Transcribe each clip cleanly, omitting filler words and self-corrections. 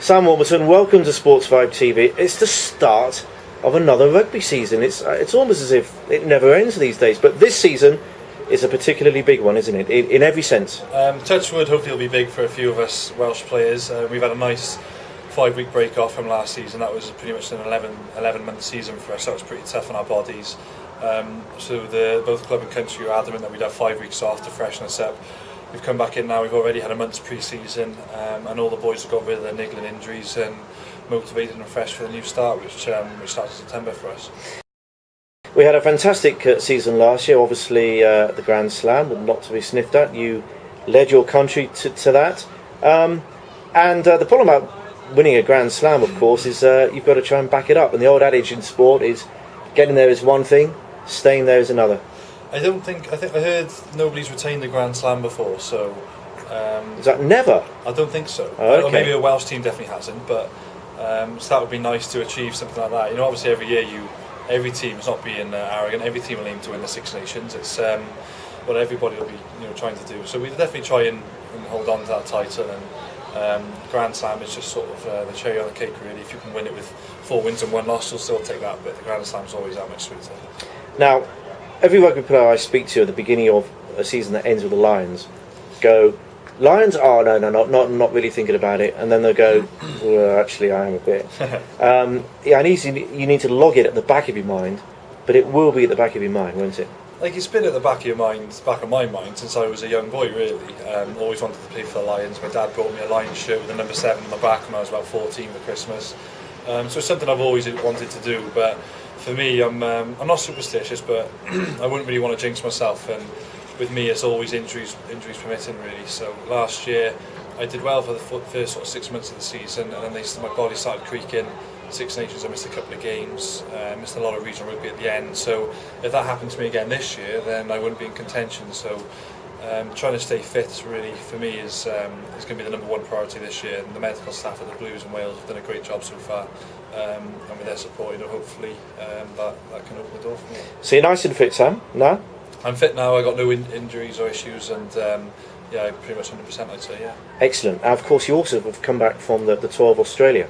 Sam Warburton, welcome to Sportsvibe TV. It's the start of another rugby season. It's almost as if it never ends these days, but this season is a particularly big one, isn't it? In every sense. Touchwood, hopefully it'll be big for a few of us Welsh players. We've had a nice 5-week break off from last season. That was pretty much an 11-month season for us. That was pretty tough on our bodies. So both club and country were adamant that we'd have 5 weeks off to freshen us up. We've come back in now, we've already had a month's pre-season, and all the boys have got rid of their niggling injuries and motivated and fresh for the new start, which starts in September for us. We had a fantastic season last year, obviously the Grand Slam, not to be sniffed at. You led your country to that. And the problem about winning a Grand Slam, of course, is you've got to try and back it up. And the old adage in sport is getting there is one thing, staying there is another. I heard nobody's retained the Grand Slam before, so... is that never? I don't think so. Oh, okay. Or maybe a Welsh team definitely hasn't, but so that would be nice to achieve something like that. You know, obviously every year every team, it's not being arrogant, every team will aim to win the Six Nations. It's what everybody will be trying to do. So we'll definitely try and hold on to that title, and Grand Slam is just sort of the cherry on the cake, really. If you can win it with 4 wins and 1 loss, you'll still take that, but the Grand Slam's always that much sweeter. Now, every rugby player I speak to at the beginning of a season that ends with the Lions go, Lions? Oh, no, not really thinking about it. And then they'll go, well, actually, I am a bit. You need to log it at the back of your mind, but it will be at the back of your mind, won't it? Like, it's been at the back of my mind since I was a young boy, really. Always wanted to play for the Lions. My dad bought me a Lions shirt with the number 7 on the back when I was about 14 for Christmas. So it's something I've always wanted to do, but for me, I'm not superstitious, but I wouldn't really want to jinx myself, and with me it's always injuries permitting, really. So last year I did well for the first sort of 6 months of the season, and then my body started creaking. Six Nations, I missed a couple of games, missed a lot of regional rugby at the end, so if that happened to me again this year, then I wouldn't be in contention. So trying to stay fit, really, for me is going to be the number one priority this year, and the medical staff of the Blues and Wales have done a great job so far, and with their support, hopefully that can open the door for me. So you're nice and fit, Sam, now? I'm fit now, I got no injuries or issues, and yeah, pretty much 100%, I'd say, yeah. Excellent. And of course you also have come back from the 12 Australia,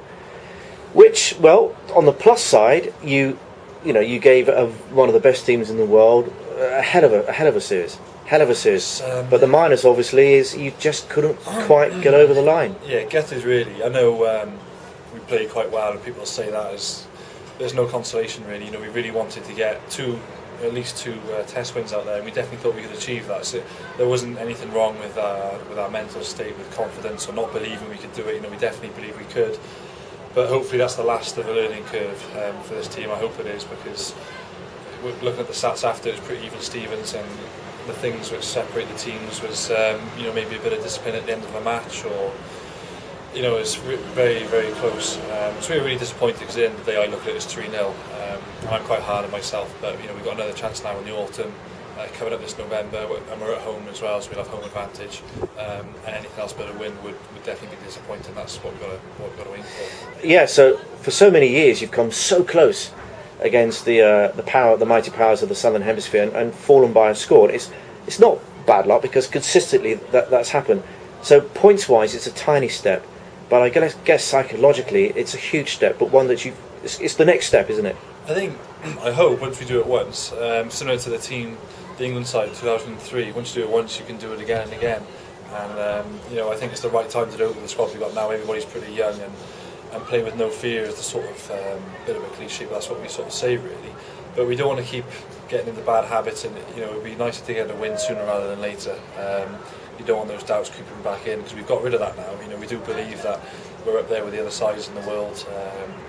which, well, on the plus side, you gave one of the best teams in the world a hell of a series. But the minus, obviously, is you just couldn't quite get over the line. Yeah, getters, really. I know we played quite well, and people say that there's no consolation, really. We really wanted to get at least two test wins out there, and we definitely thought we could achieve that. So there wasn't anything wrong with our mental state, with confidence, or not believing we could do it. We definitely believe we could. But hopefully that's the last of a learning curve for this team. I hope it is, because looking at the stats after, it was pretty even Stevens, and the things which separate the teams was maybe a bit of discipline at the end of a match, or it's very, very close. So we were really disappointed, because at the end of the day I look at it as 3-0, and I'm quite hard on myself, but we've got another chance now in the autumn coming up this November, and we're at home as well, so we'll have home advantage, and anything else but a win would definitely be disappointing. That's what we've got to aim for. Yeah, so for so many years you've come so close against the mighty powers of the Southern Hemisphere, and fallen by a score. It's not bad luck, because consistently that's happened. So points wise it's a tiny step, but I guess psychologically it's a huge step, but one that it's the next step, isn't it? I hope once we do it once, similar to the England side 2003, once you do it once you can do it again and again, and I think it's the right time to do it with the squad we've got now. Everybody's pretty young, and play with no fear is the sort of bit of a cliche, but that's what we sort of say, really. But we don't want to keep getting into bad habits, and it would be nicer to get a win sooner rather than later. You don't want those doubts creeping back in, because we've got rid of that now. We do believe that we're up there with the other sides in the world.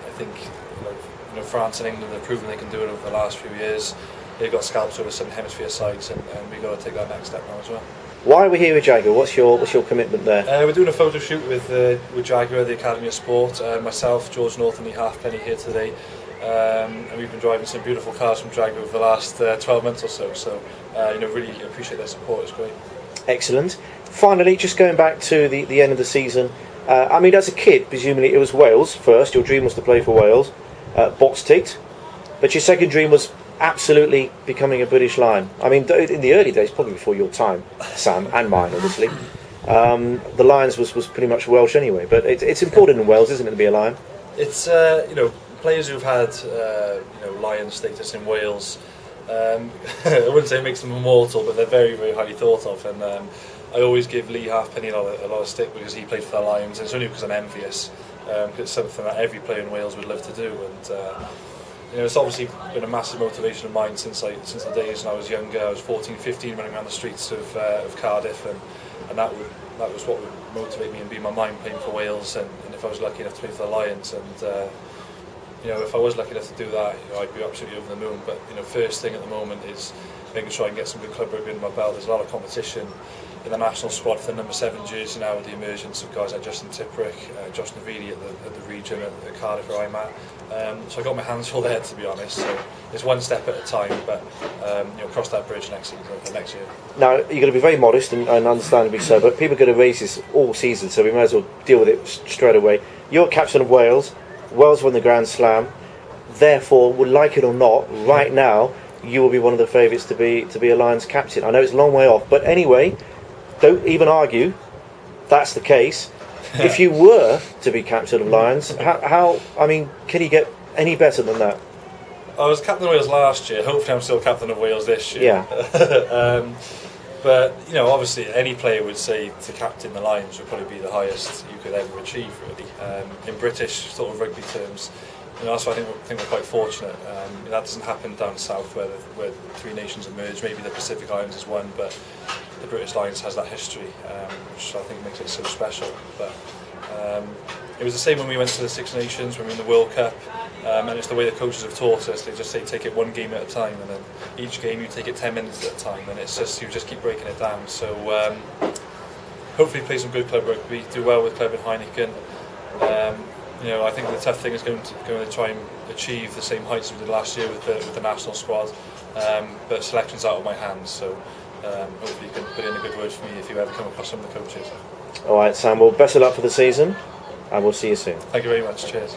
I think France and England have proven they can do it over the last few years. They've got scalps over some hemisphere sides, and we've got to take that next step now as well. Why are we here with Jaguar? What's your commitment there? We're doing a photo shoot with Jaguar, the Academy of Sport. Myself, George North and Lee Halfpenny here today. And we've been driving some beautiful cars from Jaguar over the last 12 months or so. So, really appreciate their support. It's great. Excellent. Finally, just going back to the end of the season. As a kid, presumably it was Wales first. Your dream was to play for Wales. Box ticked. But your second dream was absolutely becoming a British Lion. In the early days, probably before your time, Sam, and mine, obviously. The Lions was pretty much Welsh anyway, but it's important in Wales, isn't it, to be a Lion? It's players who've had Lion status in Wales. I wouldn't say it makes them immortal, but they're very, very highly thought of. And I always give Lee Halfpenny a lot of stick because he played for the Lions, and it's only because I'm envious. Because it's something that every player in Wales would love to do, and it's obviously been a massive motivation of mine since the days when I was younger. I was 14, 15, running around the streets of Cardiff, and that was what would motivate me and be my mind playing for Wales. And if I was lucky enough to play for the Lions, and if I was lucky enough to do that, I'd be absolutely over the moon. But first thing at the moment is making sure I can get some good club rugby under my belt. There's a lot of competition in the national squad for the number 7 jersey now, with the emergence of guys like Justin Tipperick, Josh Navidi at the region at Cardiff where I'm at. So I got my hands full there, to be honest. So it's one step at a time, but cross that bridge next year. Now you're going to be very modest and understandably so, but people are going to raise this all season, so we might as well deal with it straight away. You're captain of Wales. Wales won the Grand Slam. Therefore, would like it or not, right now you will be one of the favourites to be a Lions captain. I know it's a long way off, but anyway, don't even argue. That's the case. If you were to be captain of Lions, how? I mean, can you get any better than that? I was captain of Wales last year. Hopefully, I'm still captain of Wales this year. Yeah. But obviously, any player would say to captain the Lions would probably be the highest you could ever achieve, really. In British sort of rugby terms, that's why I think we're quite fortunate. That doesn't happen down south where three nations emerge. Maybe the Pacific Islands is one, but the British Lions has that history, which I think makes it so special. But it was the same when we went to the Six Nations, when we were in the World Cup, and it's the way the coaches have taught us. They just say take it one game at a time, and then each game you take it 10 minutes at a time, and it's just you just keep breaking it down. So hopefully play some good club rugby, do well with club in Heineken. I think the tough thing is going to try and achieve the same heights as we did last year with the national squad, but selection's out of my hands, so hopefully you can put in a good word for me if you ever come across some of the coaches. All right, Sam, well, best of luck for the season, and we'll see you soon. Thank you very much. Cheers.